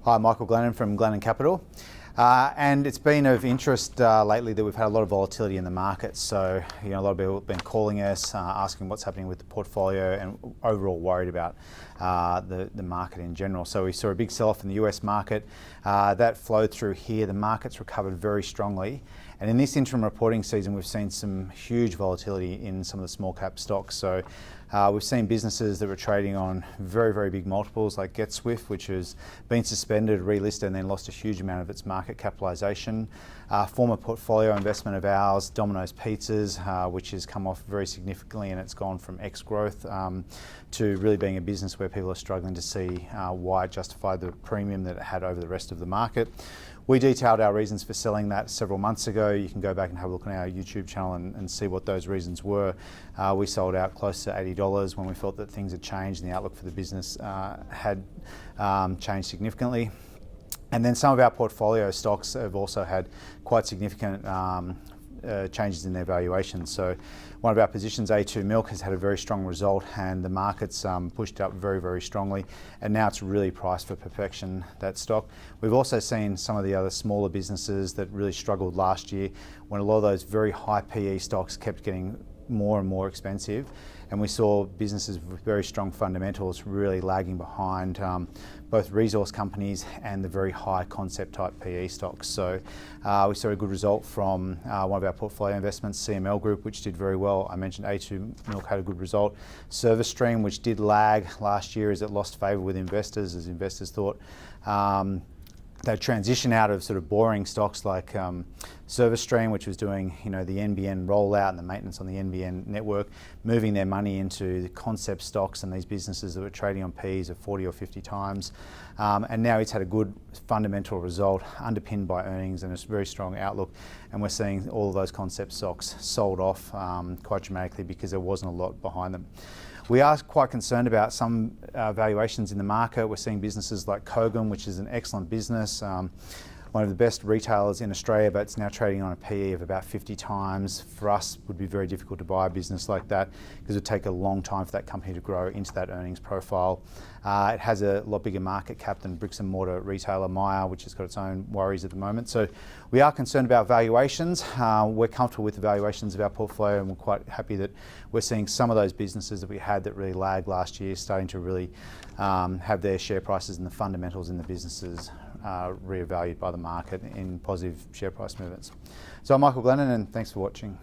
Hi, Michael Glennon from Glennon Capital. And it's been of interest lately that we've had a lot of volatility in the market. So, a lot of people have been calling us, asking what's happening with the portfolio and overall worried about the market in general. So we saw a big sell-off in the US market. That flowed through here. The market's recovered very strongly. And in this interim reporting season, we've seen some huge volatility in some of the small cap stocks. So we've seen businesses that were trading on very, very big multiples like GetSwift, which has been suspended, relisted, and then lost a huge amount of its market capitalization. Former portfolio investment of ours, Dominos Pizzas, which has come off very significantly, and it's gone from ex-growth to really being a business where people are struggling to see why it justified the premium that it had over the rest of the market. We detailed our reasons for selling that several months ago. You can go back and have a look on our YouTube channel and see what those reasons were. We sold out close to $80 when we felt that things had changed and the outlook for the business had changed significantly. And then some of our portfolio stocks have also had quite significant changes in their valuations. So one of our positions, A2 Milk, has had a very strong result, and the market's pushed up very, very strongly, and now it's really priced for perfection, that stock. We've also seen some of the other smaller businesses that really struggled last year when a lot of those very high PE stocks kept getting more and more expensive, and we saw businesses with very strong fundamentals really lagging behind both resource companies and the very high concept type PE stocks. So we saw a good result from one of our portfolio investments, CML Group, which did very well. I mentioned A2 Milk had a good result. Service Stream, which did lag last year as it lost favour with investors, as investors thought they transition out of sort of boring stocks like Service Stream, which was doing the NBN rollout and the maintenance on the NBN network, moving their money into the concept stocks and these businesses that were trading on P's of 40 or 50 times. And now it's had a good fundamental result underpinned by earnings and a very strong outlook. And we're seeing all of those concept stocks sold off quite dramatically because there wasn't a lot behind them. We are quite concerned about some valuations in the market. We're seeing businesses like Kogan, which is an excellent business, one of the best retailers in Australia, but it's now trading on a PE of about 50 times. For us, it would be very difficult to buy a business like that because it would take a long time for that company to grow into that earnings profile. It has a lot bigger market cap than bricks and mortar retailer Myer, which has got its own worries at the moment. So we are concerned about valuations. We're comfortable with the valuations of our portfolio, and we're quite happy that we're seeing some of those businesses that we had that really lagged last year starting to really have their share prices and the fundamentals in the businesses reevaluated by the market in positive share price movements. So I'm Michael Glennon, and thanks for watching.